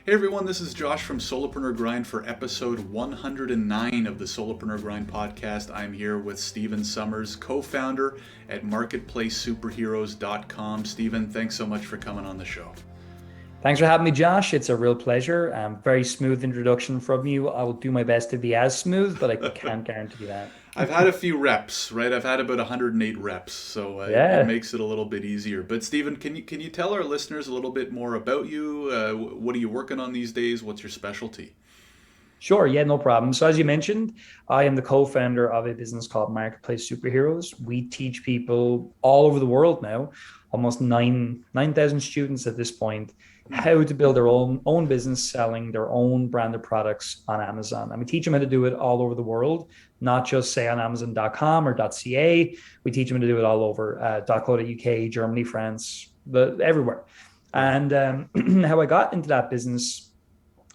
Hey everyone, this is Josh from Solopreneur Grind for episode 109 of the Solopreneur Grind podcast. I'm here with Steven Summers, co-founder at marketplacesuperheroes.com. Steven, thanks so much for coming on the show. Thanks for having me, Josh. It's a real pleasure. Very smooth introduction from you. I will do my best to be as smooth, but I can't guarantee that. I've had a few reps, right? I've had about 108 reps, so Yeah. it makes it a little bit easier. But Steven, can you tell our listeners a little bit more about you? What are you working on these days? What's your specialty? Sure. Yeah, no problem. So as you mentioned, I am the co-founder of a business called Marketplace Superheroes. We teach people all over the world now, almost 9,000 students at this point, how to build their own business selling their own branded products on Amazon. And we teach them how to do it all over the world, not just say on Amazon.com or .ca. We teach them how to do it all over .co.uk, Germany, France, everywhere. And how I got into that business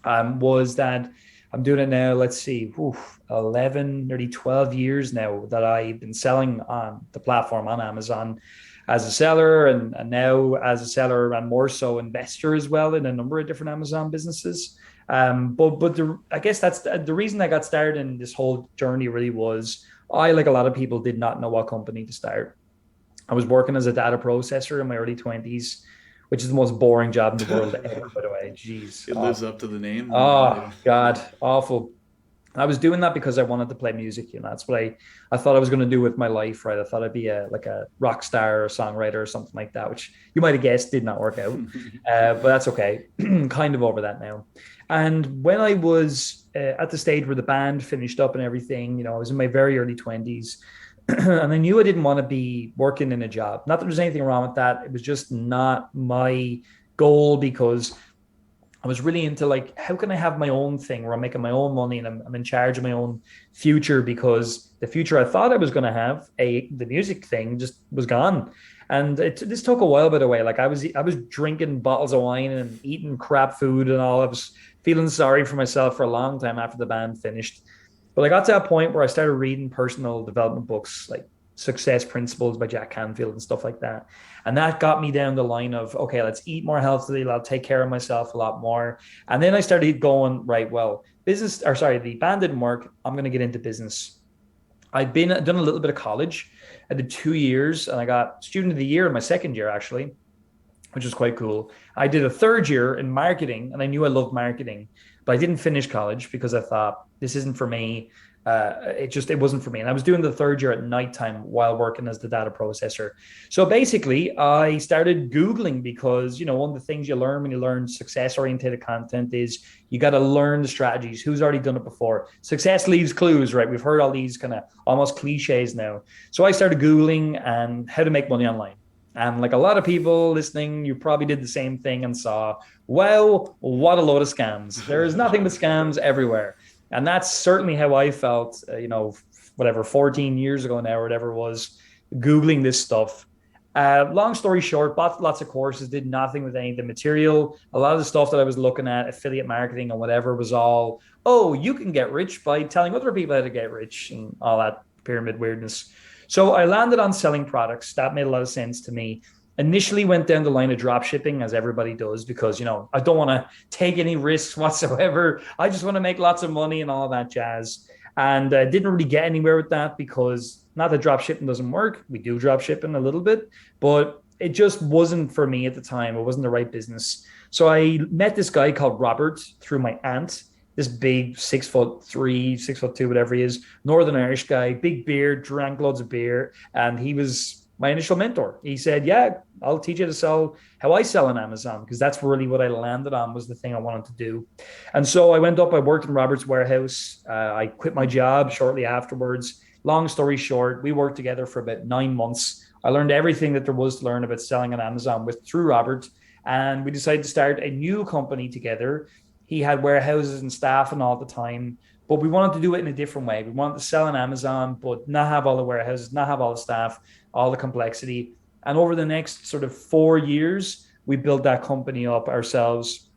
was that I'm doing it now, let's see, 11, nearly 12 years now that I've been selling on the platform on Amazon as a seller and now as a seller and more so investor as well in a number of different Amazon businesses. I guess that's the reason I got started in this whole journey really was I, like a lot of people, did not know what company to start. I was working as a data processor in my early 20s, which is the most boring job in the world ever, by the way. Jeez. It lives up to the name. Oh, God, awful. I was doing that because I wanted to play music. That's what I thought I was going to do with my life, right? I thought I'd be a rock star or a songwriter or something like that, which you might have guessed did not work out. But that's okay. Kind of over that now. And when I was at the stage where the band finished up and everything, I was in my very early 20s. And I knew I didn't want to be working in a job. Not that there's anything wrong with that. It was just not my goal because I was really into how can I have my own thing where I'm making my own money and I'm in charge of my own future, because the future I thought I was going to have, the music thing, just was gone. And this took a while, by the way. I was drinking bottles of wine and eating crap food and all. I was feeling sorry for myself for a long time after the band finished. But I got to that point where I started reading personal development books like Success Principles by Jack Canfield and stuff like that. And that got me down the line of, okay, let's eat more healthily. I'll take care of myself a lot more. And then I started going, right, well, the band didn't work. I'm going to get into business. I'd done a little bit of college. I did 2 years and I got student of the year in my second year, actually, which was quite cool. I did a third year in marketing and I knew I loved marketing, but I didn't finish college because I thought this isn't for me. It wasn't for me. And I was doing the third year at nighttime while working as the data processor. So basically I started Googling because, one of the things you learn when you learn success oriented content is you got to learn the strategies. Who's already done it before? Success leaves clues, right? We've heard all these kind of almost cliches now. So I started Googling and how to make money online. And like a lot of people listening, you probably did the same thing and saw, wow, what a load of scams. There's nothing but scams everywhere. And that's certainly how I felt, 14 years ago now, or whatever it was, Googling this stuff. Long story short, bought lots of courses, did nothing with any of the material. A lot of the stuff that I was looking at, affiliate marketing and whatever, was all, oh, you can get rich by telling other people how to get rich and all that pyramid weirdness. So I landed on selling products. That made a lot of sense to me. Initially went down the line of drop shipping, as everybody does, because, I don't want to take any risks whatsoever. I just want to make lots of money and all that jazz. And didn't really get anywhere with that because not that drop shipping doesn't work. We do drop shipping a little bit, but it just wasn't for me at the time. It wasn't the right business. So I met this guy called Robert through my aunt, this big 6'3", 6'2", whatever he is, Northern Irish guy, big beard, drank loads of beer. And he was my initial mentor. He said, yeah, I'll teach you to sell how I sell on Amazon, because that's really what I landed on, was the thing I wanted to do. And so I worked in Robert's warehouse. I quit my job shortly afterwards. Long story short, we worked together for about 9 months. I learned everything that there was to learn about selling on Amazon through Robert. And we decided to start a new company together. He had warehouses and staff and all the time, but we wanted to do it in a different way. We wanted to sell on Amazon, but not have all the warehouses, not have all the staff, all the complexity. And over the next sort of 4 years, we built that company up ourselves.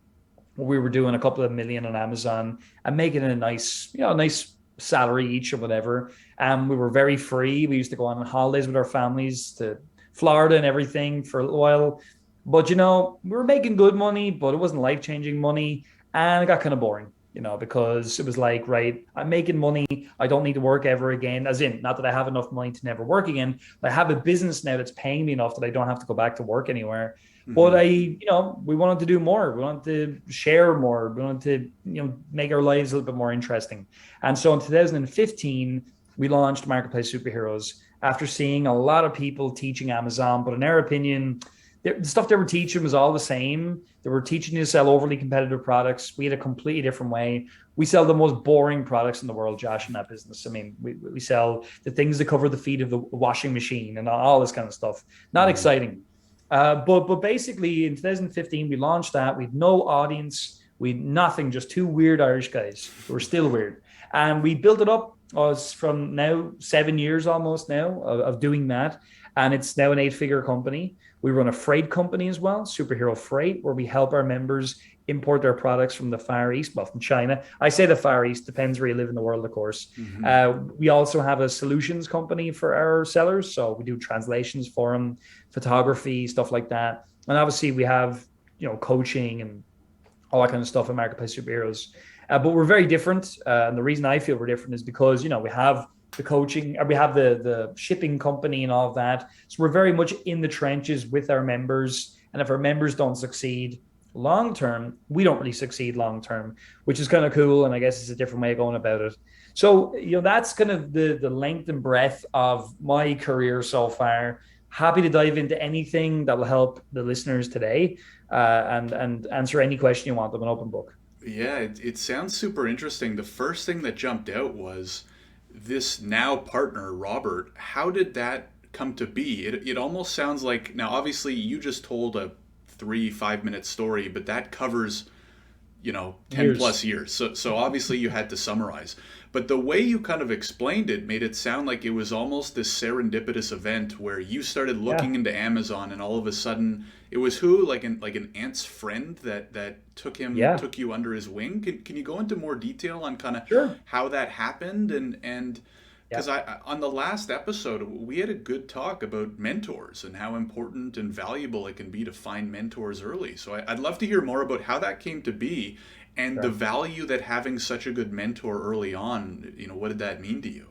We were doing a couple of million on Amazon and making it a nice salary each or whatever. We were very free. We used to go on holidays with our families to Florida and everything for a while. But, we were making good money, but it wasn't life-changing money. And it got kind of boring, because it was like, right, I'm making money. I don't need to work ever again. As in, not that I have enough money to never work again, but I have a business now that's paying me enough that I don't have to go back to work anywhere. But Mm-hmm. we wanted to do more. We wanted to share more. We wanted to, make our lives a little bit more interesting. And so in 2015, we launched Marketplace Superheroes after seeing a lot of people teaching Amazon, but in our opinion, the stuff they were teaching was all the same. They were teaching you to sell overly competitive products. We had a completely different way. We sell the most boring products in the world, Josh, in that business. I mean, we sell the things that cover the feet of the washing machine and all this kind of stuff. Not Mm-hmm. exciting. But basically, in 2015, we launched that. We had no audience. We had nothing, just two weird Irish guys who were still weird. And we built it up from now 7 years almost now of doing that. And it's now an 8-figure company. We run a freight company as well, Superhero Freight, where we help our members import their products from the Far East, well, from China. I say the Far East, depends where you live in the world, of course. Mm-hmm. We also have a solutions company for our sellers. So we do translations for them, photography, stuff like that. And obviously we have, coaching and all that kind of stuff in Marketplace Superheroes. But we're very different. And the reason I feel we're different is because, we have the coaching, we have the shipping company and all of that. So we're very much in the trenches with our members. And if our members don't succeed long term, we don't really succeed long term, which is kind of cool. And I guess it's a different way of going about it. So, that's kind of the length and breadth of my career so far. Happy to dive into anything that will help the listeners today, and answer any question you want. I'm an open book. Yeah, it sounds super interesting. The first thing that jumped out was this now partner, Robert. How did that come to be? It almost sounds like, now obviously you just told a 3 5 minute story, but that covers 10 Years. plus years. So obviously you had to summarize. But the way you kind of explained it made it sound like it was almost this serendipitous event where you started Yeah. looking into Amazon and all of a sudden it was who, like an aunt's friend that Yeah. took you under his wing. Can you go into more detail on kind of Sure. how that happened? And Yeah. because on the last episode we had a good talk about mentors and how important and valuable it can be to find mentors early. So I'd love to hear more about how that came to be and the Sure. value that having such a good mentor early on, what did that mean to you?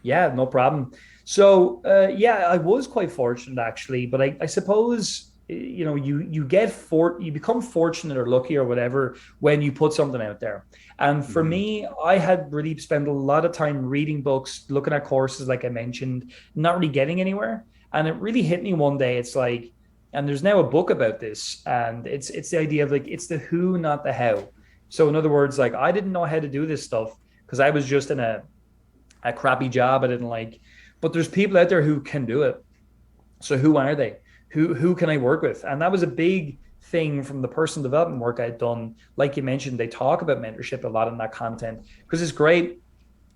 Yeah, no problem. So, yeah, I was quite fortunate actually, but I suppose you become fortunate or lucky or whatever when you put something out there. And for Mm-hmm. me, I had really spent a lot of time reading books, looking at courses, like I mentioned, not really getting anywhere. And it really hit me one day. It's like, and there's now a book about this, and it's the idea of like it's the who, not the how. So in other words, like I didn't know how to do this stuff because I was just in a crappy job I didn't like. But there's people out there who can do it. So who are they? Who can I work with? And that was a big thing from the personal development work I'd done. Like you mentioned, they talk about mentorship a lot in that content because it's great.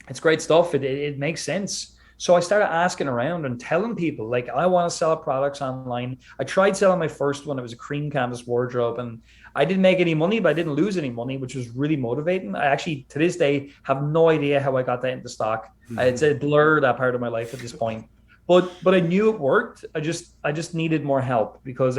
It's great stuff. It makes sense. So I started asking around and telling people, like, I want to sell products online. I tried selling my first one. It was a cream canvas wardrobe, and I didn't make any money, but I didn't lose any money, which was really motivating. I actually, to this day, have no idea how I got that into stock. It's a blur, that part of my life at this point. But I knew it worked. I just needed more help because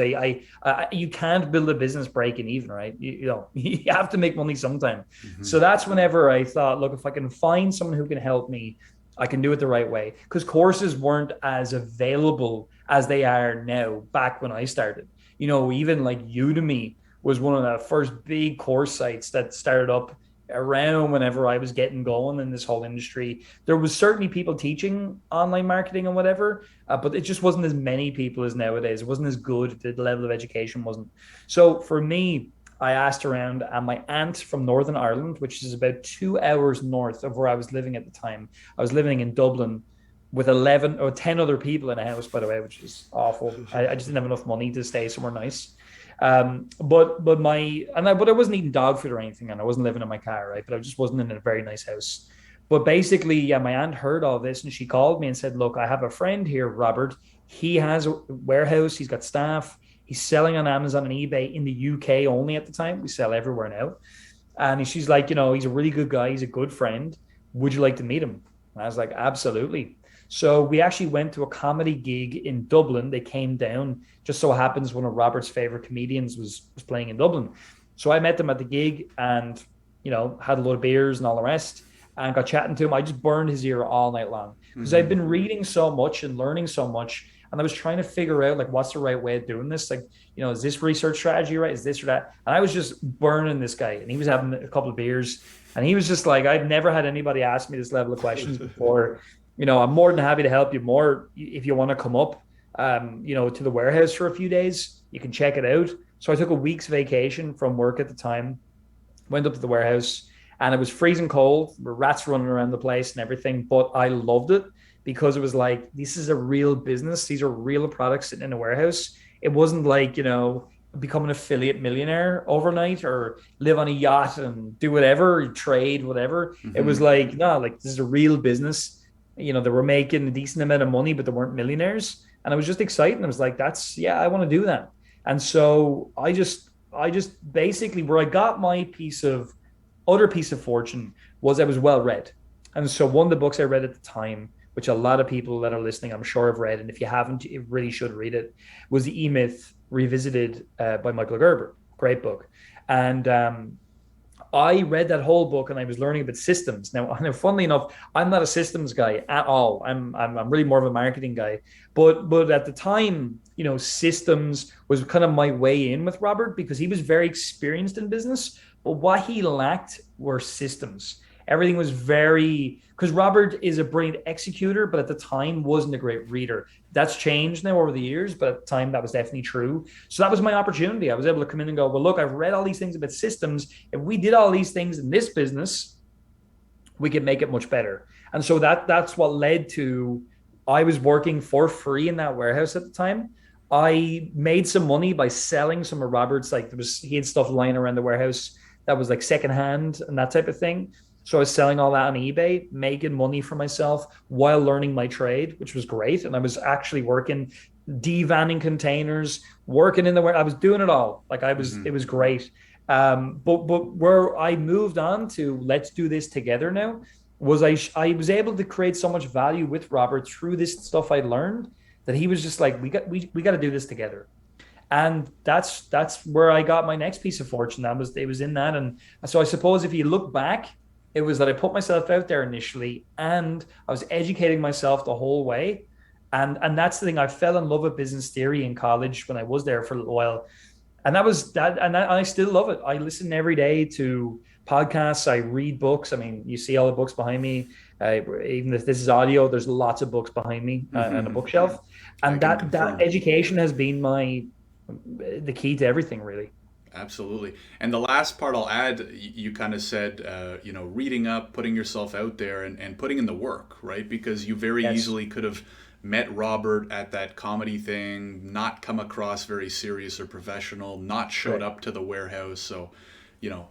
you can't build a business breaking even, right? You have to make money sometime. Mm-hmm. So that's whenever I thought, look, if I can find someone who can help me, I can do it the right way. Because courses weren't as available as they are now back when I started. Even like Udemy was one of the first big course sites that started up around whenever I was getting going in this whole industry. There was certainly people teaching online marketing and whatever, but it just wasn't as many people as nowadays. It wasn't as good. The level of education wasn't. So for me, I asked around, and my aunt from Northern Ireland, which is about 2 hours north of where I was living at the time, I was living in Dublin with 11 or 10 other people in a house, by the way, which is awful. I just didn't have enough money to stay somewhere nice. But I wasn't eating dog food or anything, and I wasn't living in my car, right? But I just wasn't in a very nice house. But basically, yeah, my aunt heard all this and she called me and said, "Look, I have a friend here, Robert. He has a warehouse, he's got staff, he's selling on Amazon and eBay in the UK only at the time. We sell everywhere now." And she's like, he's a really good guy, he's a good friend. Would you like to meet him? And I was like, absolutely. So we actually went to a comedy gig in Dublin. They came down. Just so happens one of Robert's favorite comedians was playing in Dublin. So I met them at the gig and, had a load of beers and all the rest and got chatting to him. I just burned his ear all night long because I've Mm-hmm. been reading so much and learning so much. And I was trying to figure out like what's the right way of doing this. Like, is this research strategy right? Is this or that? And I was just burning this guy, and he was having a couple of beers, and he was just like, I've never had anybody ask me this level of questions before. I'm more than happy to help you more if you want to come up, to the warehouse for a few days. You can check it out. So I took a week's vacation from work at the time, went up to the warehouse, and it was freezing cold. There were rats running around the place and everything, but I loved it because it was like, this is a real business. These are real products sitting in a warehouse. It wasn't like, become an affiliate millionaire overnight or live on a yacht and do whatever, trade, whatever. It was Mm-hmm. like, no, like this is a real business. They were making a decent amount of money, but they weren't millionaires. And I was just excited. I was like, yeah, I want to do that. And so I just basically where I got my other piece of fortune was I was well read. And so one of the books I read at the time, which a lot of people that are listening, I'm sure have read, and if you haven't, you really should read it, was The E-Myth Revisited by Michael Gerber. Great book. And I read that whole book and I was learning about systems. Now, funnily enough, I'm not a systems guy at all. I'm really more of a marketing guy. But at the time, systems was kind of my way in with Robert because he was very experienced in business. But what he lacked were systems. Everything was very because Robert is a brilliant executor, but at the time wasn't a great reader. That's changed now over the years, but at the time that was definitely true. So that was my opportunity. I was able to come in and go, well, look, I've read all these things about systems. If we did all these things in this business, we could make it much better. And so that's what led to I was working for free in that warehouse at the time. I made some money by selling some of Robert's, like he had stuff lying around the warehouse that was like secondhand and that type of thing. So I was selling all that on eBay, making money for myself while learning my trade, which was great. And I was actually working, devanning containers, working in the warehouse. I was doing it all. Like Mm-hmm. it was great. But where I moved on to let's do this together now was I was able to create so much value with Robert through this stuff I learned that he was just like we got to do this together. And that's where I got my next piece of fortune. It was in that. And so I suppose if you look back, it was that I put myself out there initially and I was educating myself the whole way. And that's the thing. I fell in love with business theory in college when I was there for a little while. And that was that, and I still love it. I listen every day to podcasts. I read books. I mean, you see all the books behind me. Even if this is audio, there's lots of books behind me on a Mm-hmm. bookshelf. I And can that confirm. education has been the key to everything, really. Absolutely. And the last part I'll add, you kind of said, reading up, putting yourself out there and putting in the work, right? Because you very Yes, easily could have met Robert at that comedy thing, not come across very serious or professional, not showed correct. up to the warehouse. So, you know,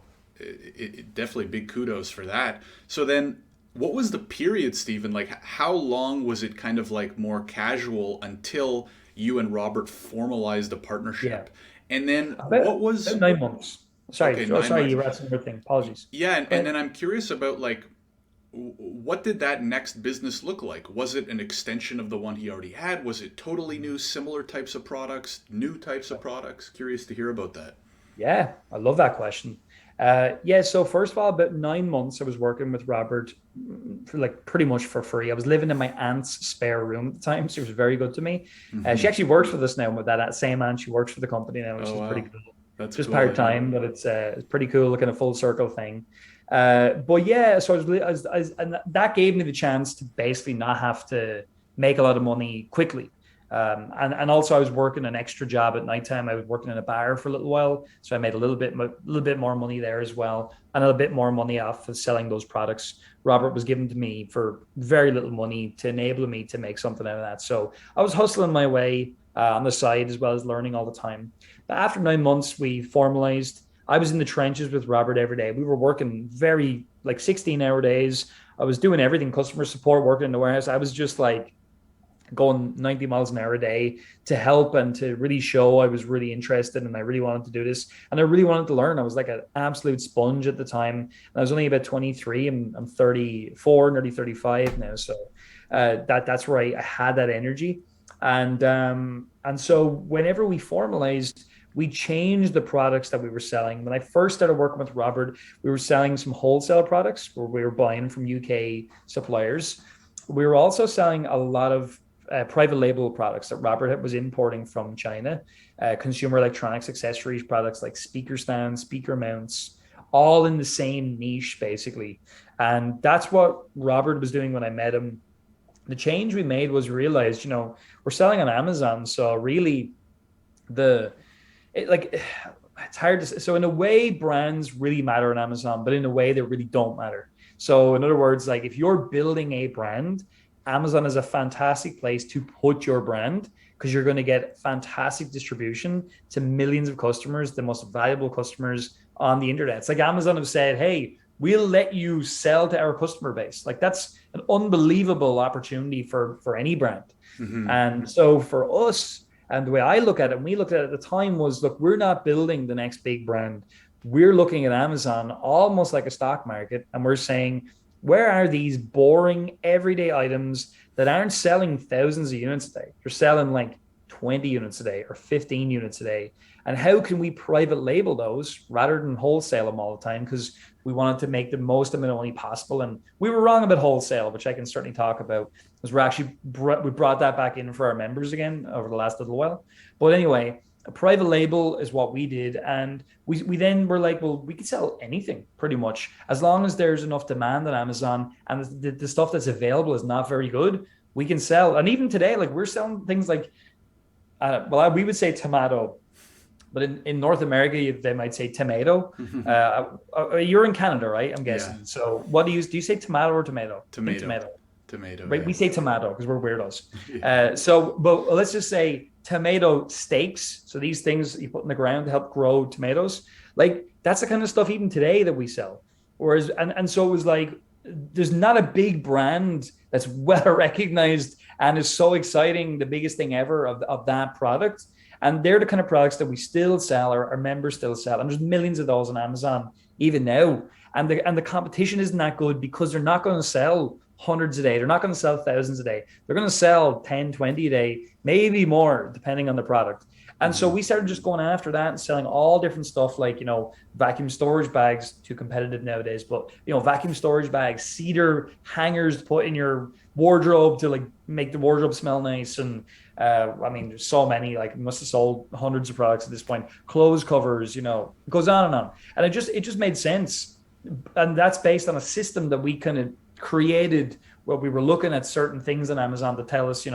definitely big kudos for that. So then, what was the period, Stephen? Like, how long was it kind of like more casual until you and Robert formalized a Yeah, partnership? And then about what about was 9 months. Sorry, okay, oh, nine sorry, months. you were asking another thing. Apologies. Yeah, Go and ahead. then I'm curious about like what did that next business look like? Was it an extension of the one he already had? Was it totally new, similar types of products, new types of products? Curious to hear about that. Yeah, I love that question. Yeah, so first of all, about 9 months, I was working with Robert for like pretty much for free. I was living in my aunt's spare room at the time. She was very good to me. She Hmm. actually works with us now. With that same aunt, she works for the company now, which Oh is pretty wow, cool. that's Just cool. part Yeah. time, but it's pretty cool, looking a full circle thing. But yeah, so and that gave me the chance to basically not have to make a lot of money quickly. And also I was working an extra job at nighttime. I was working in a bar for a little while, so I made a little bit more money there as well, and a bit more money off of selling those products. Robert was given to me for very little money to enable me to make something out of that. So I was hustling my way on the side as well as learning all the time. But after 9 months, we formalized. I was in the trenches with Robert every day. We were working very like 16-hour days. I was doing everything, customer support, working in the warehouse. I was just like going 90 miles an hour a day to help and to really show I was really interested and I really wanted to do this. And I really wanted to learn. I was like an absolute sponge at the time. And I was only about 23 and I'm 34, nearly 35 now. So that's where I had that energy. And so whenever we formalized, we changed the products that we were selling. When I first started working with Robert, we were selling some wholesale products where we were buying from UK suppliers. We were also selling a lot of private label products that Robert was importing from China, consumer electronics, accessories products like speaker stands, speaker mounts, all in the same niche, basically. And that's what Robert was doing when I met him. The change we made was realized, we're selling on Amazon. So really the, it, like, it's hard to say. So in a way, brands really matter on Amazon, but in a way they really don't matter. So in other words, like if you're building a brand, Amazon is a fantastic place to put your brand because you're going to get fantastic distribution to millions of customers, the most valuable customers on the internet. It's like Amazon have said, hey, we'll let you sell to our customer base. Like that's an unbelievable opportunity for any brand. Mm-hmm. And so for us, and the way I look at it, and we looked at it at the time was, look, we're not building the next big brand. We're looking at Amazon almost like a stock market. And we're saying, where are these boring everyday items that aren't selling thousands of units a day? They're selling like 20 units a day or 15 units a day. And how can we private label those rather than wholesale them all the time? Because we wanted to make the most amount of money possible. And we were wrong about wholesale, which I can certainly talk about, because we brought that back in for our members again over the last little while. But anyway, a private label is what we did. And we then were like, well, we could sell anything pretty much as long as there's enough demand on Amazon and the stuff that's available is not very good, we can sell. And even today, like we're selling things like, we would say tomato, but in North America, they might say tomato. You're in Canada, right? I'm guessing. Yeah. So what do you say tomato or tomato? Tomato. Right. Yeah. We say tomato because we're weirdos. But let's just say tomato stakes. So these things you put in the ground to help grow tomatoes. Like that's the kind of stuff even today that we sell. Whereas, and so it was like, there's not a big brand that's well recognized and is so exciting, the biggest thing ever of that product. And they're the kind of products that we still sell, or our members still sell. And there's millions of those on Amazon even now. And the competition isn't that good because they're not going to sell hundreds a day. They're not going to sell thousands a day. They're going to sell 10, 20 a day, maybe more, depending on the product. And so we started just going after that and selling all different stuff like, vacuum storage bags, too competitive nowadays, but, vacuum storage bags, cedar hangers to put in your wardrobe to like make the wardrobe smell nice. And there's so many, like must have sold hundreds of products at this point, clothes covers, it goes on and on. And it just made sense. And that's based on a system that we kind of created where we were looking at certain things on Amazon to tell us,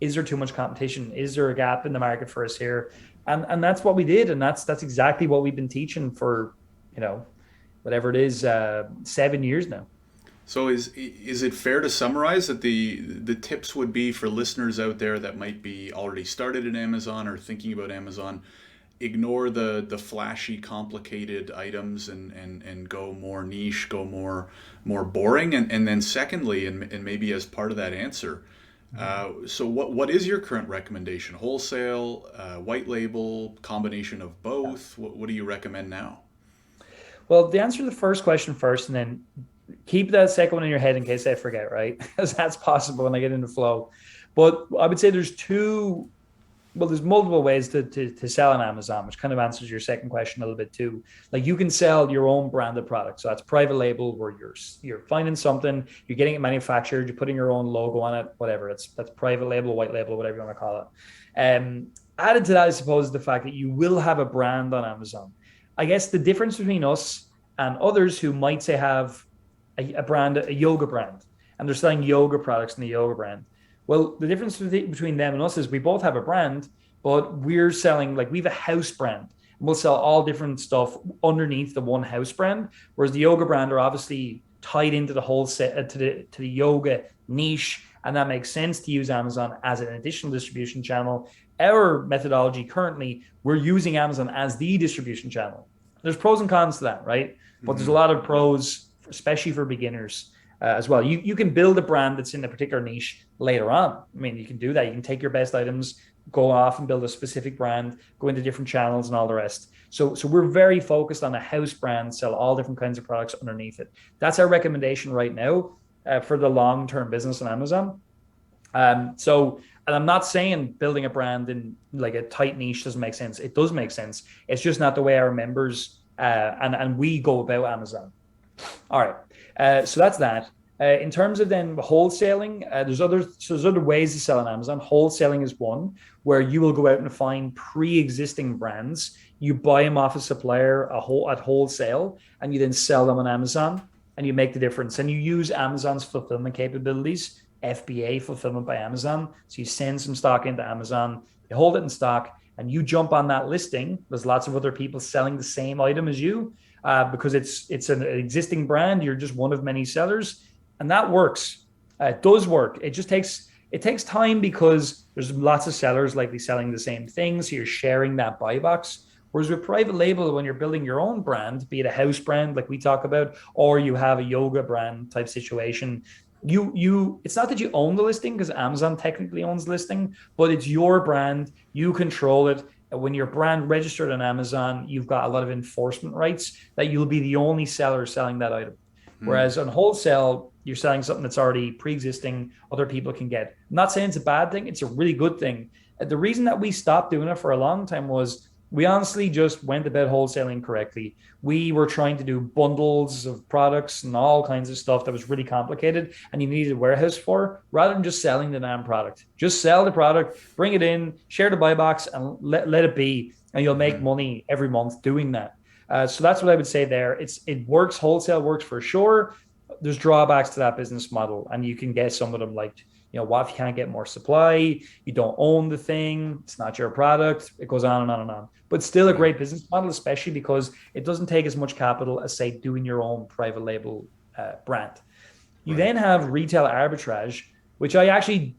is there too much competition? Is there a gap in the market for us here? And that's what we did. And that's exactly what we've been teaching for, whatever it is, 7 years now. So is it fair to summarize that the tips would be for listeners out there that might be already started at Amazon or thinking about Amazon, ignore the flashy, complicated items and go more niche, go more boring, and then secondly, and maybe as part of that answer, so what is your current recommendation? Wholesale, white label, combination of both? What do you recommend now? Well, to answer the first question first, and then keep that second one in your head in case I forget, right? Because that's possible when I get into flow. But I would say there's multiple ways to sell on Amazon, which kind of answers your second question a little bit too. Like you can sell your own branded product. So that's private label where you're finding something, you're getting it manufactured, you're putting your own logo on it, whatever. That's private label, white label, whatever you want to call it. Added to that, I suppose, the fact that you will have a brand on Amazon. I guess the difference between us and others who might say have a brand, a yoga brand, and they're selling yoga products in the yoga brand. Well, the difference between them and us is we both have a brand, but we're selling, like we have a house brand. We'll sell all different stuff underneath the one house brand, whereas the yoga brand are obviously tied into the whole set to the yoga niche, and that makes sense to use Amazon as an additional distribution channel. Our methodology currently, we're using Amazon as the distribution channel. There's pros and cons to that, right? But there's a lot of pros, especially for beginners. As well. You can build a brand that's in a particular niche later on. I mean, you can do that. You can take your best items, go off and build a specific brand, go into different channels and all the rest. So we're very focused on a house brand, sell all different kinds of products underneath it. That's our recommendation right now for the long-term business on Amazon. So, and I'm not saying building a brand in like a tight niche doesn't make sense. It does make sense. It's just not the way our members and we go about Amazon. All right. So that's that. In terms of then wholesaling, there's other ways to sell on Amazon. Wholesaling is one where you will go out and find pre-existing brands. You buy them off a supplier at wholesale, and you then sell them on Amazon, and you make the difference. And you use Amazon's fulfillment capabilities, FBA, fulfillment by Amazon. So you send some stock into Amazon, you hold it in stock, and you jump on that listing. There's lots of other people selling the same item as you, because it's an existing brand. You're just one of many sellers, and that works. It does work. It takes time because there's lots of sellers likely selling the same thing, so you're sharing that buy box. Whereas with private label, when you're building your own brand, be it a house brand like we talk about, or you have a yoga brand type situation, you it's not that you own the listing because Amazon technically owns the listing, but it's your brand. You control it. When your brand registered on Amazon, you've got a lot of enforcement rights that you'll be the only seller selling that item. Whereas on wholesale, you're selling something that's already pre-existing, other people can get. I'm not saying it's a bad thing, it's a really good thing. The reason that we stopped doing it for a long time was we honestly just went about wholesaling correctly. We were trying to do bundles of products and all kinds of stuff that was really complicated and you needed a warehouse for, rather than just selling the damn product. Just sell the product, bring it in, share the buy box, and let it be. And you'll make money every month doing that. So that's what I would say there. It works. Wholesale works for sure. There's drawbacks to that business model, and you can get some of them like, what if you can't get more supply? You don't own the thing. It's not your product. It goes on and on and on. But still a great business model, especially because it doesn't take as much capital as, say, doing your own private label brand. You then have retail arbitrage, which I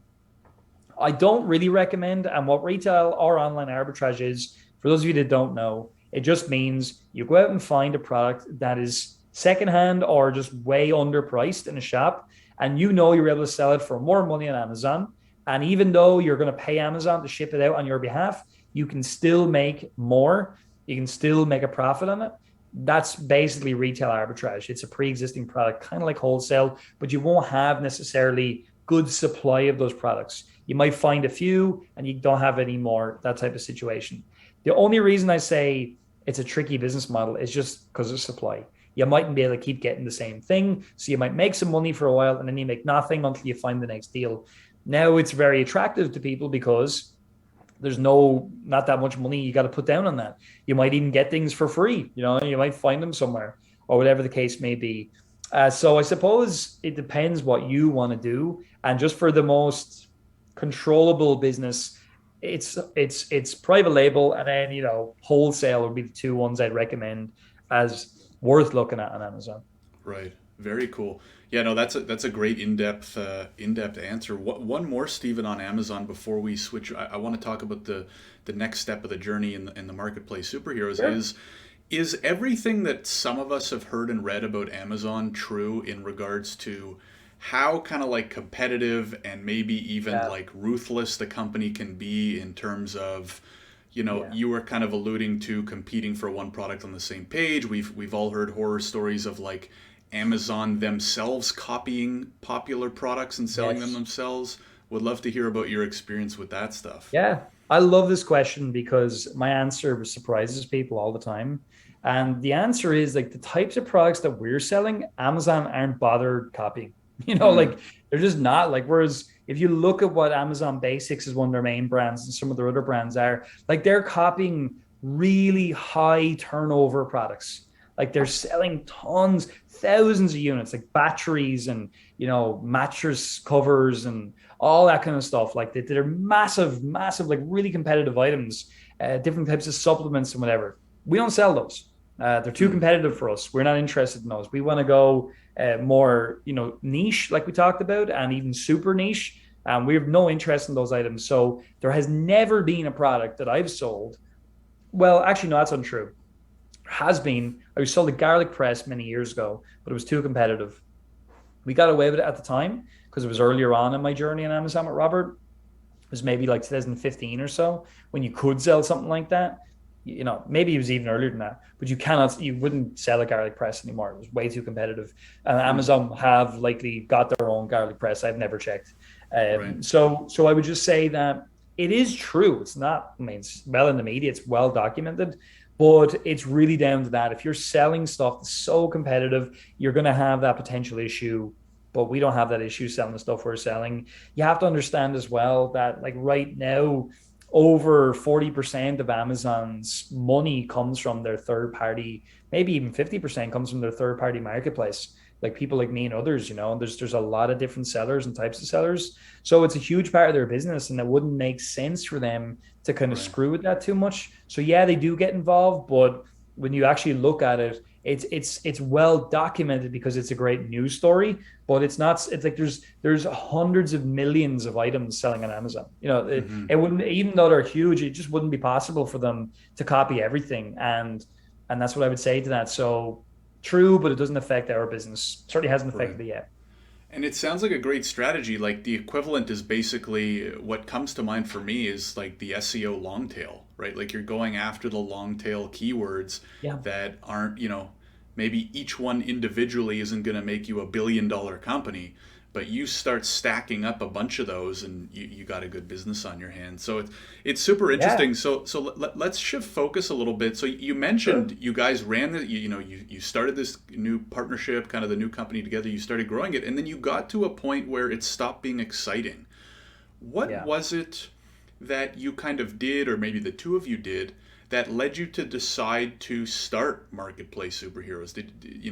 don't really recommend. And what retail or online arbitrage is, for those of you that don't know, it just means you go out and find a product that is secondhand or just way underpriced in a shop, and you're able to sell it for more money on Amazon. And even though you're going to pay Amazon to ship it out on your behalf, you can still make more. You can still make a profit on it. That's basically retail arbitrage. It's a pre-existing product, kind of like wholesale, but you won't have necessarily good supply of those products. You might find a few and you don't have any more, that type of situation. The only reason I say it's a tricky business model is just because of supply. You mightn't be able to keep getting the same thing. So you might make some money for a while and then you make nothing until you find the next deal. Now it's very attractive to people because there's not that much money you got to put down on that. You might even get things for free. You might find them somewhere or whatever the case may be. So I suppose it depends what you want to do. And just for the most controllable business, it's private label, and then wholesale would be the two ones I'd recommend as worth looking at on Amazon. Right. Very cool. Yeah, no, that's a great in-depth answer. One more, Stephen, on Amazon before we switch. I want to talk about the next step of the journey in the marketplace superheroes. Sure. Is everything that some of us have heard and read about Amazon true in regards to how kind of like competitive and maybe even like ruthless the company can be in terms of, you were kind of alluding to competing for one product on the same page. We've all heard horror stories of like Amazon themselves copying popular products and selling them themselves. Would love to hear about your experience with that stuff. Yeah, I love this question because my answer surprises people all the time. And the answer is like the types of products that we're selling, Amazon aren't bothered copying. Like they're just not like, whereas if you look at what Amazon Basics is one of their main brands and some of their other brands are, like they're copying really high turnover products. Like they're selling tons, thousands of units, like batteries and, mattress covers and all that kind of stuff. Like they're massive, like really competitive items, different types of supplements and whatever. We don't sell those. They're too competitive for us. We're not interested in those. We want to go more, niche, like we talked about, and even super niche. We have no interest in those items. So there has never been a product that I've sold. Well, actually, no, that's untrue. There has been. I sold a garlic press many years ago, but it was too competitive. We got away with it at the time because it was earlier on in my journey on Amazon with Robert. It was maybe like 2015 or so when you could sell something like that. you know, maybe it was even earlier than that, but you wouldn't sell a garlic press anymore. It was way too competitive. And Hmm. Amazon have likely got their own garlic press. I've never checked. Right. So I would just say that it is true. It's not, I mean, it's well in the media, it's well documented, but it's really down to that. If you're selling stuff that's so competitive, you're going to have that potential issue. But we don't have that issue selling the stuff we're selling. You have to understand as well that, like, right now, over 40% of Amazon's money comes from their third party, maybe even 50% comes from their third party marketplace. Like people like me and others, you know, there's a lot of different sellers and types of sellers. So it's a huge part of their business, and it wouldn't make sense for them to kind of Right. screw with that too much. So yeah, they do get involved, but when you actually look at it, it's well documented because it's a great news story, but it's not. It's like there's hundreds of millions of items selling on Amazon. You know, Hmm. it wouldn't, even though they're huge, it just wouldn't be possible for them to copy everything. And that's what I would say to that. So true, but it doesn't affect our business. Certainly hasn't Right. affected it yet. And it sounds like a great strategy. Like the equivalent is basically what comes to mind for me is like the SEO long tail, right? Like you're going after the long tail keywords Yeah. that aren't, maybe each one individually isn't going to make you $1 billion company, but you start stacking up a bunch of those and you got a good business on your hands. So it's super Yeah. interesting. So let's shift focus a little bit. So you Sure. mentioned you guys ran the, you started this new partnership, kind of the new company together, you started growing it, and then you got to a point where it stopped being exciting. What Yeah. was it that you kind of did, or maybe the two of you did, that led you to decide to start Marketplace Superheroes?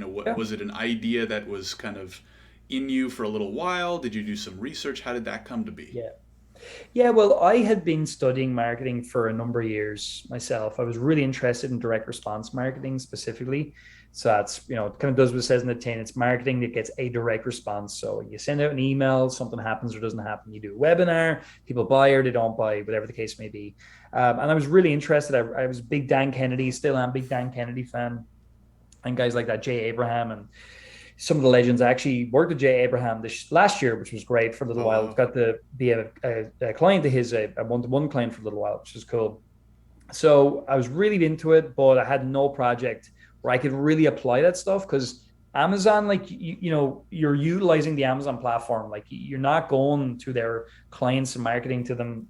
What Yeah. was it, an idea that was kind of in you for a little while? Did you do some research? How did that come to be? Yeah. Yeah, well, I had been studying marketing for a number of years myself. I was really interested in direct response marketing specifically. So that's, you know, it kind of does what it says in the tin. It's marketing that gets a direct response. So you send out an email, something happens or doesn't happen. You do a webinar, people buy or they don't buy, whatever the case may be. And I was really interested. I was a big Dan Kennedy, still am a big Dan Kennedy fan, and guys like that, Jay Abraham and some of the legends. I actually worked with Jay Abraham last year, which was great for a little Oh, while. wow. Got to be a client of his, a one-to-one client for a little while, which is cool. So I was really into it, but I had no project where I could really apply that stuff because Amazon, like, you know, you're utilizing the Amazon platform. Like, you're not going to their clients and marketing to them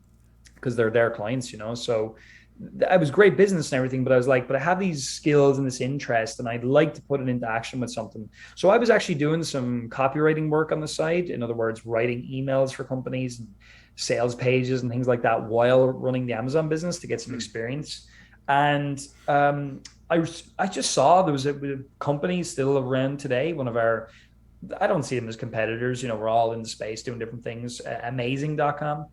because they're their clients, you know. So it was great business and everything, but I was like, but I have these skills and this interest, and I'd like to put it into action with something. So I was actually doing some copywriting work on the side. In other words, writing emails for companies and sales pages and things like that while running the Amazon business to get some Hmm. experience. And I just saw there was a company still around today. One of our, I don't see them as competitors. You know, we're all in the space doing different things. Amazing.com,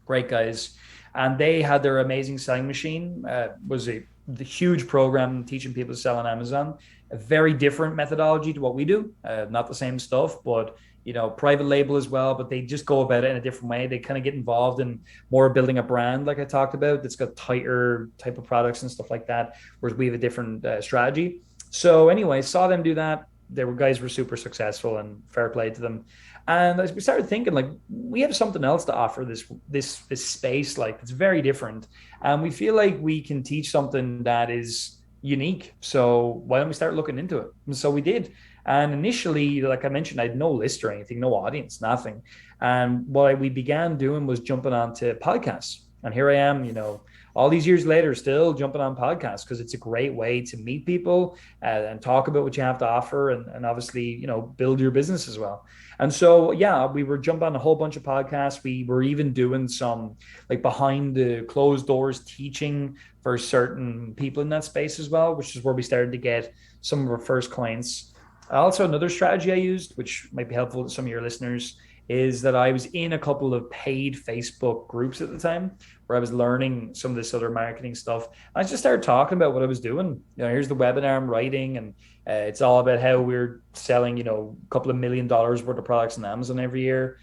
great guys, and they had their amazing selling machine. Was a the huge program teaching people to sell on Amazon. A very different methodology to what we do. Not the same stuff, but, you know, private label as well. But they just go about it in a different way. They kind of get involved in more building a brand, like I talked about, that's got tighter type of products and stuff like that. Whereas we have a different strategy. So anyway, saw them do that. They were guys were super successful, and fair play to them. And as we started thinking, like, we have something else to offer this space, like, it's very different, and we feel like we can teach something that is unique. So why don't we start looking into it? And so we did. And initially, like I mentioned, I had no list or anything, no audience, nothing. And what we began doing was jumping onto podcasts. And here I am, you know, all these years later, still jumping on podcasts because it's a great way to meet people and talk about what you have to offer, and obviously, you know, build your business as well. And so, yeah, we were jumping on a whole bunch of podcasts. We were even doing some, like, behind the closed doors teaching for certain people in that space as well, which is where we started to get some of our first clients. Also, another strategy I used, which might be helpful to some of your listeners, is that I was in a couple of paid Facebook groups at the time where I was learning some of this other marketing stuff. I just started talking about what I was doing. You know, here's the webinar I'm writing, and it's all about how we're selling, you know, a couple of $1 million worth of products on Amazon every year.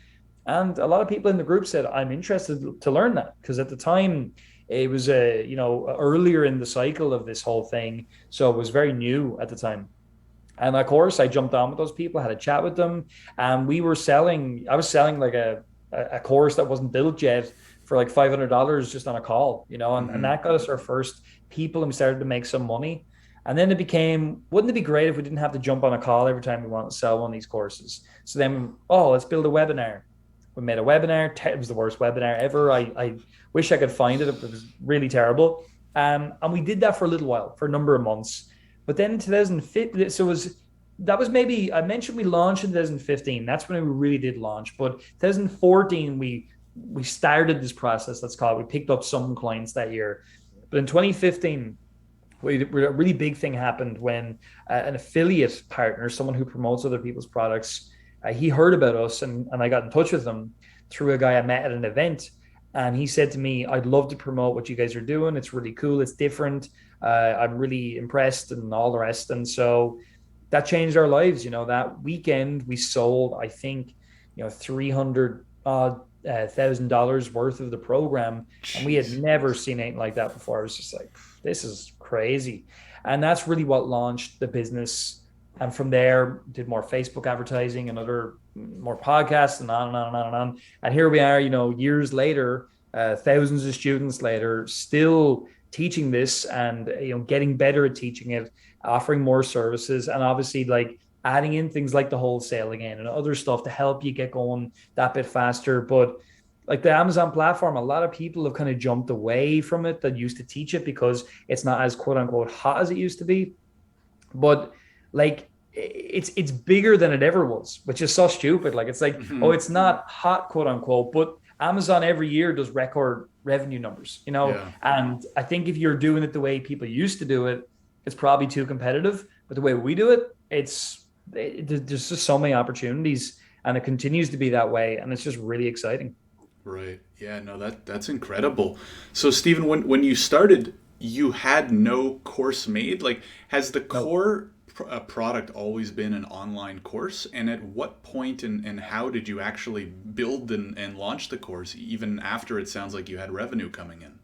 And a lot of people in the group said, I'm interested to learn that, because at the time it was you know, earlier in the cycle of this whole thing. So it was very new at the time. And of course, I jumped on with those people, had a chat with them, and we were selling. I was selling like a course that wasn't built yet for like $500 just on a call, and Hmm. that got us our first people, and we started to make some money. And then it became, wouldn't it be great if we didn't have to jump on a call every time we want to sell one of these courses? So then, oh, let's build a webinar. We made a webinar. It was the worst webinar ever. I wish I could find it. It was really terrible. And we did that for a little while, for a number of months. But then in 2015, so that was maybe, I mentioned we launched in 2015. That's when we really did launch. But 2014, we started this process. Let's call it. We picked up some clients that year. But in 2015, a really big thing happened when an affiliate partner, someone who promotes other people's products, he heard about us, and I got in touch with him through a guy I met at an event. And he said to me, I'd love to promote what you guys are doing. It's really cool. It's different. I'm really impressed and all the rest. And so that changed our lives. That weekend we sold, I think, $300,000 worth of the program. And we had Jeez. never seen anything like that before. I was just like, this is crazy. And that's really what launched the business. And from there, did more Facebook advertising and other more podcasts and on and on and on and on. And here we are, years later, thousands of students later, still teaching this and getting better at teaching it, offering more services, and obviously like adding in things like the wholesale again and other stuff to help you get going that bit faster. But like the Amazon platform, a lot of people have kind of jumped away from it that used to teach it because it's not as quote unquote hot as it used to be. But like it's bigger than it ever was, which is so stupid. Like it's like, oh, Hmm. it's not hot, quote unquote, but Amazon every year does record revenue numbers, Yeah. and I think if you're doing it the way people used to do it, it's probably too competitive. But the way we do it, there's just so many opportunities, and it continues to be that way, and it's just really exciting. Right. Yeah, no, that's incredible. So Stephen, when you started, you had no course made? Like, has the No. core product always been an online course? And at what point and how did you actually build and launch the course, even after it sounds like you had revenue coming in?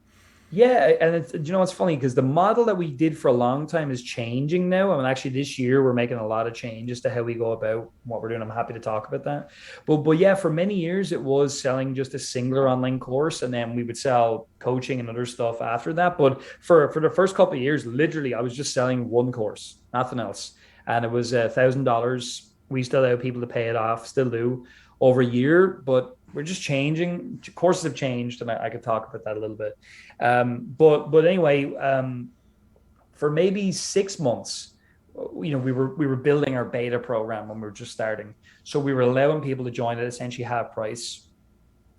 Yeah, and it's funny because the model that we did for a long time is changing now. I mean, actually, this year we're making a lot of changes to how we go about what we're doing. I'm happy to talk about that. But yeah, for many years it was selling just a singular online course, and then we would sell coaching and other stuff after that. But for the first couple of years, literally, I was just selling one course, nothing else, and it was $1,000. We still have people to pay it off, still do over a year, but we're just changing. Courses have changed, and I could talk about that a little bit. But anyway, for maybe 6 months, we were building our beta program when we were just starting. So we were allowing people to join at essentially half price,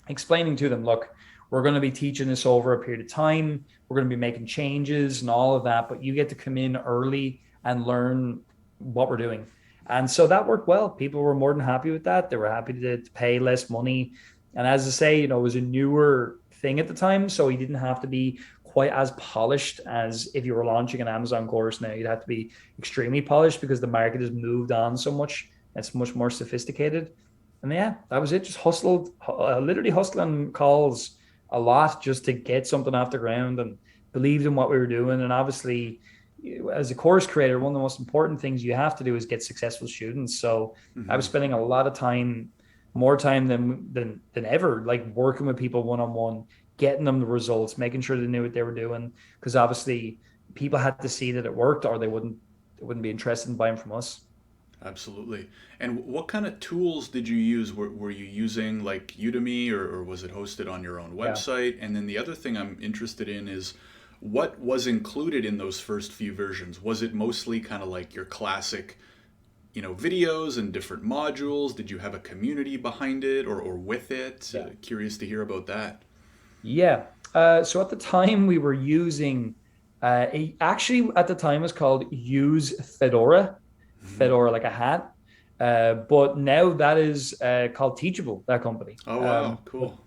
explaining to them, look, we're going to be teaching this over a period of time. We're going to be making changes and all of that, but you get to come in early and learn what we're doing. And so that worked well. People were more than happy with that. They were happy to pay less money. And as I say, it was a newer thing at the time. So you didn't have to be quite as polished as if you were launching an Amazon course now. You'd have to be extremely polished because the market has moved on so much. It's much more sophisticated. And yeah, that was it. Just hustled, literally hustling calls a lot just to get something off the ground, and believed in what we were doing. And obviously, as a course creator, one of the most important things you have to do is get successful students. So I was Hmm. spending a lot of time, more time than ever, like working with people one on one, getting them the results, making sure they knew what they were doing. Because obviously, people had to see that it worked, or they wouldn't be interested in buying from us. Absolutely. And what kind of tools did you use? Were you using like Udemy, or was it hosted on your own Yeah. website? And then the other thing I'm interested in is what was included in those first few versions? Was it mostly kind of like your classic, videos and different modules? Did you have a community behind it or with it? Yeah. Curious to hear about that. Yeah. So at the time we were using, actually at the time it was called Use Fedora, Hmm. Fedora like a hat. But now that is called Teachable, that company. Oh, wow. Cool.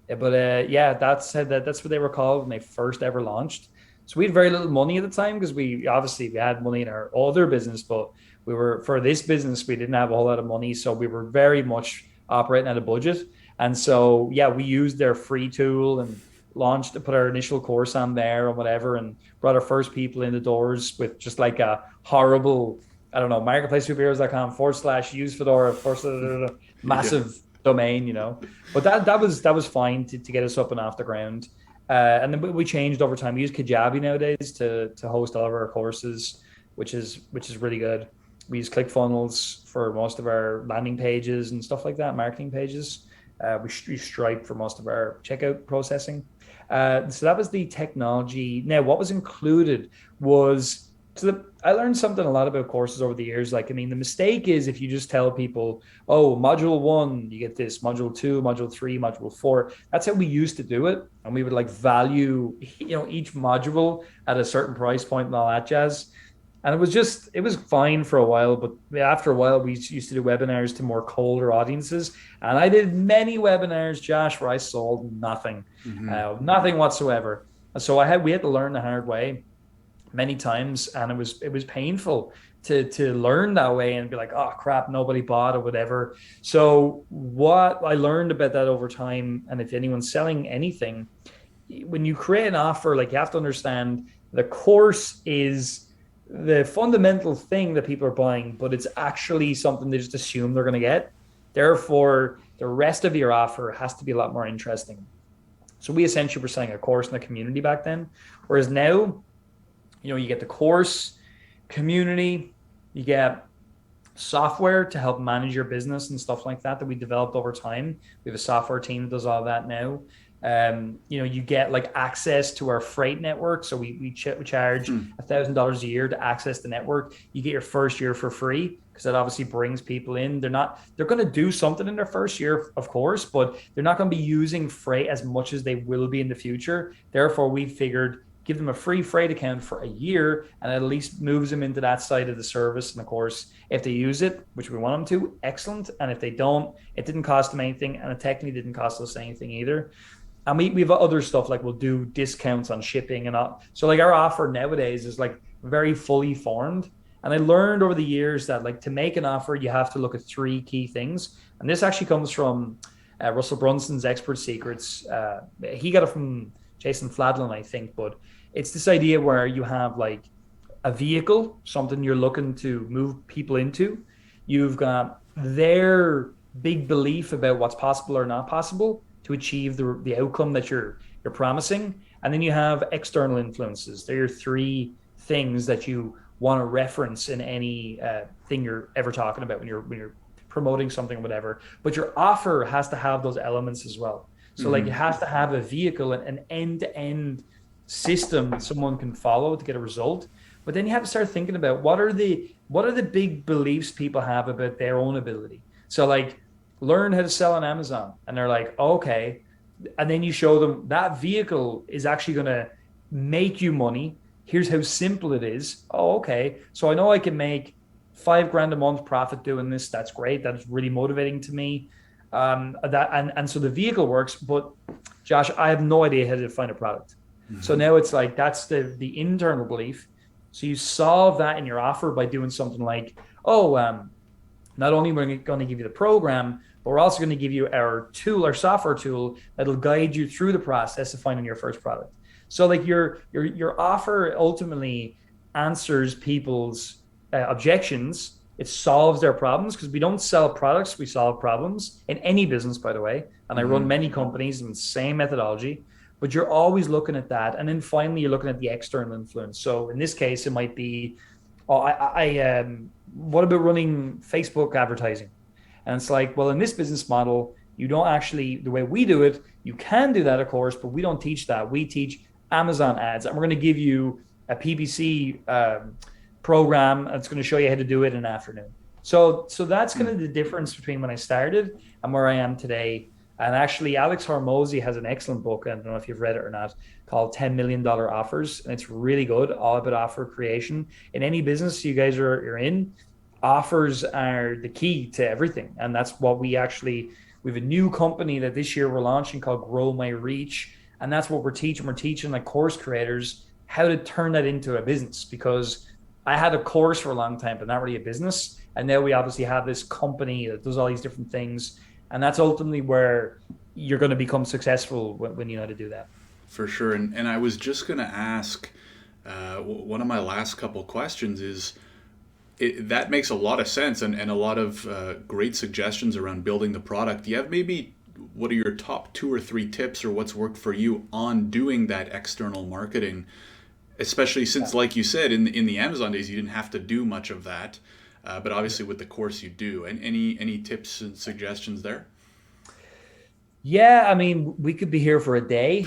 Yeah, that's what they were called when they first ever launched. So we had very little money at the time because we had money in our other business, but we were for this business we didn't have a whole lot of money, so we were very much operating at a budget. And so yeah, we used their free tool and launched to put our initial course on there and whatever, and brought our first people in the doors with just like a horrible, I don't know, marketplacesuperheroes.com /use Fedora, Yeah. massive domain, But that was fine to get us up and off the ground. And then we changed over time. We use Kajabi nowadays to host all of our courses, which is really good. We use ClickFunnels for most of our landing pages and stuff like that, marketing pages. We use Stripe for most of our checkout processing. So that was the technology. Now, what was included was I learned something a lot about courses over the years. Like, I mean, the mistake is if you just tell people, oh, module one, you get this, module two, module three, module four. That's how we used to do it. And we would like value, each module at a certain price point and all that jazz. And it was fine for a while, but after a while, we used to do webinars to more colder audiences. And I did many webinars, Josh, where I sold nothing, nothing whatsoever. And so we had to learn the hard way many times, and it was painful to learn that way and be like, oh crap, nobody bought or whatever. So what I learned about that over time, and if anyone's selling anything, when you create an offer, like you have to understand the course is the fundamental thing that people are buying, but it's actually something they just assume they're going to get. Therefore, the rest of your offer has to be a lot more interesting. So we essentially were selling a course in the community back then, whereas now, you get the course, community, you get software to help manage your business and stuff like that we developed over time. We have a software team that does all that now. You get like access to our freight network. So we charge $1,000 a year to access the network. You get your first year for free because that obviously brings people in. They're going to do something in their first year, of course, but they're not going to be using freight as much as they will be in the future. Therefore, we figured give them a free freight account for a year, and at least moves them into that side of the service. And of course, if they use it, which we want them to, excellent. And if they don't, it didn't cost them anything, and it technically didn't cost us anything either. And we have other stuff like we'll do discounts on shipping and all. So like our offer nowadays is like very fully formed. And I learned over the years that like to make an offer, you have to look at three key things. And this actually comes from Russell Brunson's Expert Secrets. He got it from Jason Fladlin, I think, but it's this idea where you have like a vehicle, something you're looking to move people into. You've got their big belief about what's possible or not possible to achieve the outcome that you're promising. And then you have external influences. They're your three things that you want to reference in any thing you're ever talking about when you're promoting something or whatever. But your offer has to have those elements as well. So like it has to have a vehicle, an end-to-end system someone can follow to get a result. But then you have to start thinking about what are the big beliefs people have about their own ability. So like learn how to sell on Amazon, and they're like, oh, okay. And then you show them that vehicle is actually going to make you money. Here's how simple it is. Oh, okay. So I know I can make $5,000 a month profit doing this. That's great. That's really motivating to me. So the vehicle works, but Josh, I have no idea how to find a product. So now it's like that's the internal belief. So you solve that in your offer by doing something like, not only are we going to give you the program, but we're also going to give you our software tool that'll guide you through the process of finding your first product. So like your offer ultimately answers people's objections. It solves their problems because we don't sell products, we solve problems in any business, by the way. And I run many companies in the same methodology. But you're always looking at that. And then finally, you're looking at the external influence. So in this case, it might be, what about running Facebook advertising? And it's like, well, in this business model, you don't actually, the way we do it, you can do that, of course, but we don't teach that. We teach Amazon ads. And we're going to give you a PPC program that's going to show you how to do it in an afternoon. So that's kind of the difference between when I started and where I am today. And actually, Alex Hormozi has an excellent book, I don't know if you've read it or not, called $10 Million Offers. And it's really good, all about offer creation. In any business you guys are in, offers are the key to everything. And that's what we have a new company that this year we're launching called Grow My Reach. And that's what we're teaching. We're teaching like course creators how to turn that into a business, because I had a course for a long time, but not really a business. And now we obviously have this company that does all these different things. And that's ultimately where you're going to become successful when you know how to do that. For sure. And I was just going to ask, one of my last couple questions is, That makes a lot of sense, and a lot of great suggestions around building the product. Do you have maybe what are your top two or three tips, or what's worked for you on doing that external marketing? Especially since, like you said, in the Amazon days, you didn't have to do much of that, but obviously with the course you do. And any tips and suggestions there? Yeah, I mean, we could be here for a day,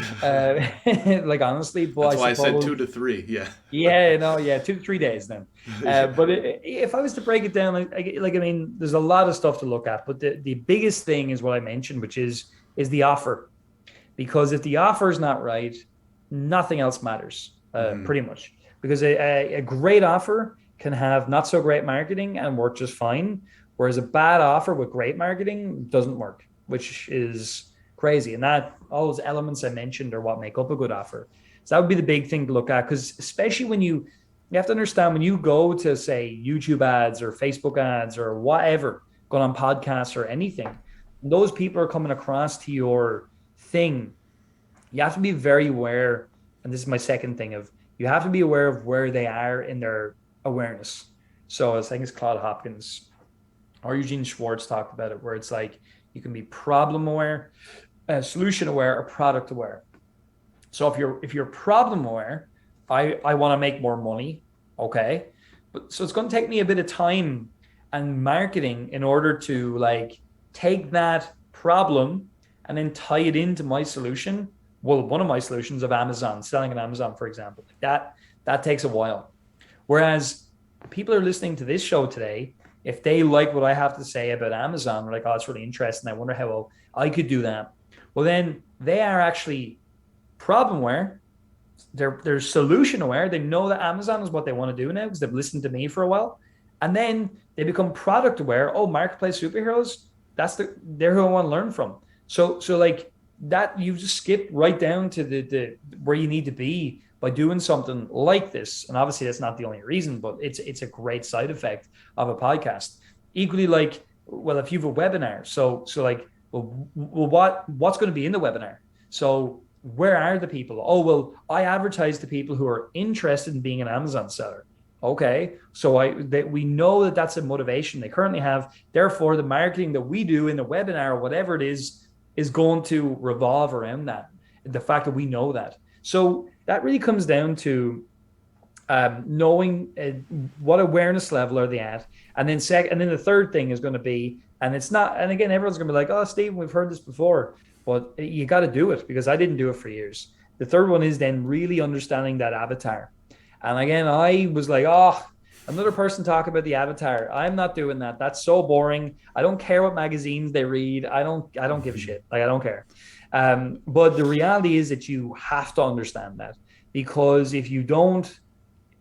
like honestly, but That's I why I said suppose, 2 to 3. Yeah. yeah, no, yeah, 2 to 3 days then. Yeah. But if I was to break it down, I mean, there's a lot of stuff to look at, but the biggest thing is what I mentioned, which is the offer. Because if the offer is not right, nothing else matters, Hmm. pretty much. Because a great offer can have not so great marketing and work just fine, whereas a bad offer with great marketing doesn't work, which is crazy. And that all those elements I mentioned are what make up a good offer. So that would be the big thing to look at, because especially when you have to understand when you go to say YouTube ads or Facebook ads or whatever, going on podcasts or anything, those people are coming across to your thing. You have to be very aware, and this is my second thing of you have to be aware of where they are in their awareness. So I think it's Claude Hopkins or Eugene Schwartz talked about it, where it's like you can be problem aware, solution aware, or product aware. So if you're problem aware, I want to make more money, okay, but so it's going to take me a bit of time and marketing in order to like take that problem and then tie it into my solution. Well, one of my solutions of Amazon, selling on Amazon, for example, that takes a while. Whereas people are listening to this show today, if they like what I have to say about Amazon, they're like, oh, it's really interesting. I wonder how well I could do that. Well, then they are actually problem aware. They're solution aware. They know that Amazon is what they want to do now because they've listened to me for a while. And then they become product aware. Oh, marketplace superheroes, they're who I want to learn from. So like that you just skip right down to the where you need to be by doing something like this. And obviously that's not the only reason, but it's a great side effect of a podcast. Equally, like, well, if you have a webinar, so like, well, what's going to be in the webinar? So where are the people? Oh, well, I advertise to people who are interested in being an Amazon seller. Okay, so we know that that's a motivation they currently have. Therefore, the marketing that we do in the webinar or whatever it is going to revolve around that. The fact that we know that. So that really comes down to knowing what awareness level are they at, and then the third thing is going to be, and it's not, and again, everyone's going to be like, oh, Stephen, we've heard this before, but you got to do it because I didn't do it for years. The third one is then really understanding that avatar. And again, I was like, oh, another person talk about the avatar. I'm not doing that. That's so boring. I don't care what magazines they read. I don't give a shit. Like I don't care. But the reality is that you have to understand that, because if you don't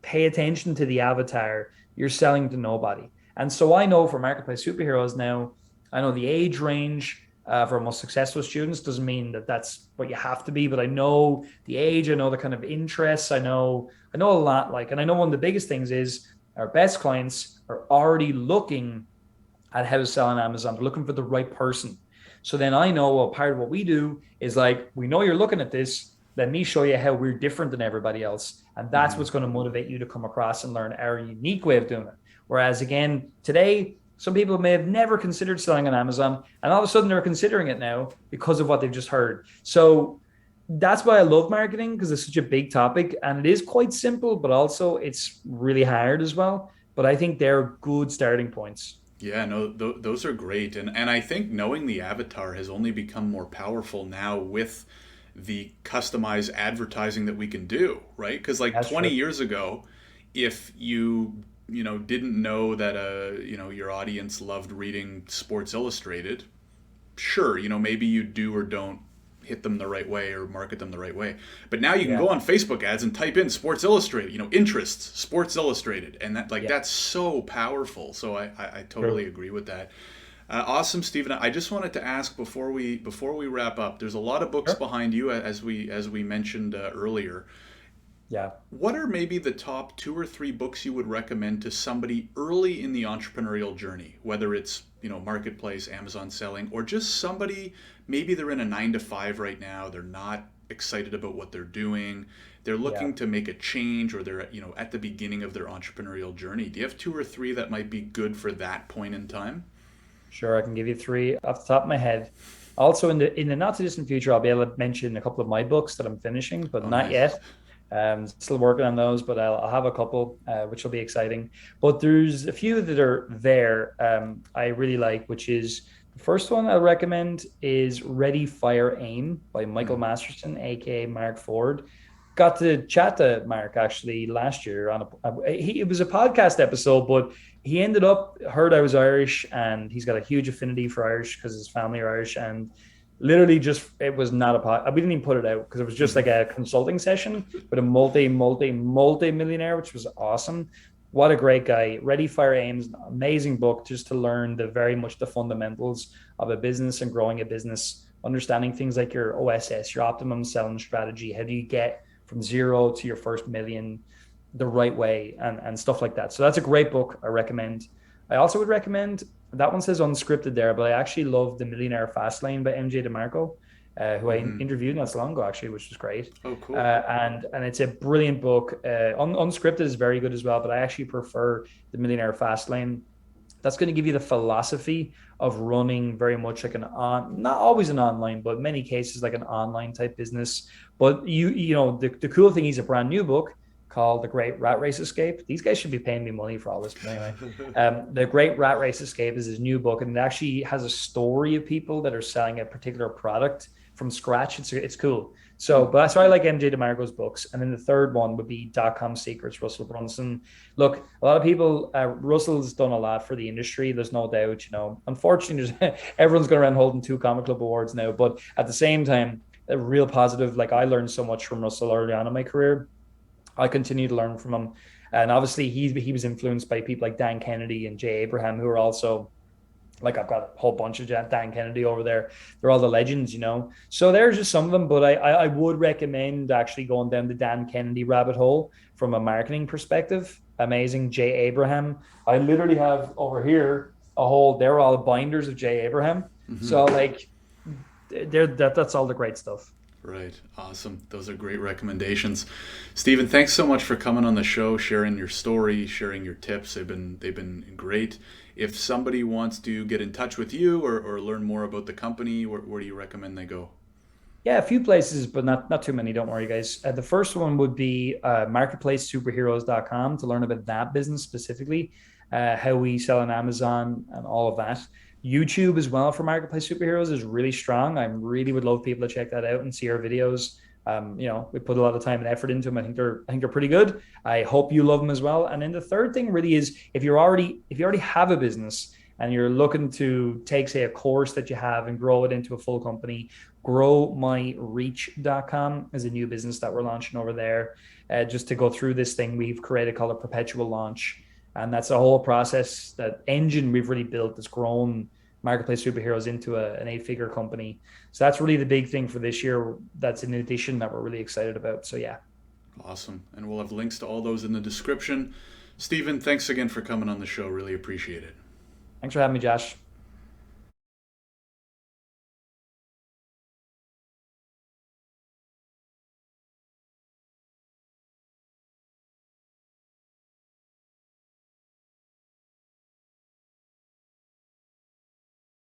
pay attention to the avatar, you're selling to nobody. And so I know for marketplace superheroes now, I know the age range for most successful students. Doesn't mean that that's what you have to be, but I know the age, I know the kind of interests, I know a lot. Like, and I know one of the biggest things is our best clients are already looking at how to sell on Amazon. They're looking for the right person. So then I know, well, part of what we do is like, we know you're looking at this. Let me show you how we're different than everybody else. And that's Hmm. what's going to motivate you to come across and learn our unique way of doing it. Whereas again, today, some people may have never considered selling on Amazon, and all of a sudden they're considering it now because of what they've just heard. So that's why I love marketing, because it's such a big topic and it is quite simple, but also it's really hard as well. But I think they're good starting points. Yeah, no, those are great, and I think knowing the avatar has only become more powerful now with the customized advertising that we can do, right? Because like That's 20 true. years ago, if you didn't know that your audience loved reading Sports Illustrated, sure, maybe you do or don't hit them the right way or market them the right way. But now you can Yeah. go on Facebook ads and type in Sports Illustrated, interests, Sports Illustrated, and Yeah. that's so powerful. So I totally True. agree with that. Awesome, Stephen. I just wanted to ask before we wrap up. There's a lot of books Sure. behind you, as we mentioned earlier. Yeah. What are maybe the top two or three books you would recommend to somebody early in the entrepreneurial journey, whether it's, marketplace, Amazon selling, or just somebody, maybe they're in a 9 to 5 right now, they're not excited about what they're doing. They're Yeah. looking to make a change, or they're, at the beginning of their entrepreneurial journey. Do you have two or three that might be good for that point in time? Sure, I can give you three off the top of my head. Also, in the not too distant future, I'll be able to mention a couple of my books that I'm finishing, but Oh, not nice. yet. Still working on those, but I'll have a couple, which will be exciting. But there's a few that are there I really like, which is the first one I'll recommend is Ready, Fire, Aim by Michael Mm. Masterson, aka Mark Ford. Got to chat to Mark actually last year on it was a podcast episode, but he ended up heard I was Irish, and he's got a huge affinity for Irish because his family are Irish, and literally just it was not a pod. We didn't even put it out because it was just like a consulting session with a multi millionaire, which was awesome. What a great guy. Ready Fire Aim is an amazing book just to learn the very much the fundamentals of a business and growing a business, understanding things like your OSS, your optimum selling strategy. How do you get from zero to your first million the right way, and stuff like that. So that's a great book. I recommend. I also would recommend that one says unscripted there, but I actually love The Millionaire Fastlane by MJ DeMarco, who I Hmm. interviewed not so long ago actually, which was great. Oh, cool. And it's a brilliant book. Unscripted is very good as well, but I actually prefer The Millionaire Fastlane. That's going to give you the philosophy of running very much like not always an online, but many cases like an online type business. But the cool thing, he's a brand new book called The Great Rat Race Escape. These guys should be paying me money for all this, but anyway. The Great Rat Race Escape is his new book, and it actually has a story of people that are selling a particular product from scratch. It's cool. So, Hmm. but that's why I like MJ DeMarco's books. And then the third one would be .com Secrets, Russell Brunson. Look, a lot of people, Russell's done a lot for the industry. There's no doubt, unfortunately, everyone's going around holding two Comic Club awards now. But at the same time, a real positive. Like I learned so much from Russell early on in my career. I continue to learn from him. And obviously, he was influenced by people like Dan Kennedy and Jay Abraham, who are also like I've got a whole bunch of Dan Kennedy over there. They're all the legends. So there's just some of them, but I would recommend actually going down the Dan Kennedy rabbit hole from a marketing perspective. Amazing Jay Abraham. I literally have over here they're all binders of Jay Abraham. Hmm. So like that's all the great stuff. Right. Awesome. Those are great recommendations. Stephen, thanks so much for coming on the show, sharing your story, sharing your tips. They've been great. If somebody wants to get in touch with you, or learn more about the company, where do you recommend they go? Yeah, a few places, but not too many. Don't worry, guys. The first one would be marketplacesuperheroes.com to learn about that business specifically, how we sell on Amazon and all of that. YouTube as well for Marketplace Superheroes is really strong. I really would love people to check that out and see our videos. We put a lot of time and effort into them. I think they're pretty good. I hope you love them as well. And then the third thing really is if you already have a business and you're looking to take, say, a course that you have and grow it into a full company, growmyreach.com is a new business that we're launching over there. Just to go through this thing we've created called a perpetual launch. And that's a whole process, that engine we've really built that's grown Marketplace Superheroes into an 8-figure company. So that's really the big thing for this year. That's an addition that we're really excited about. So yeah, Awesome. And we'll have links to all those in the description. Stephen, thanks again for coming on the show. Really appreciate it. thanks for having me, Josh.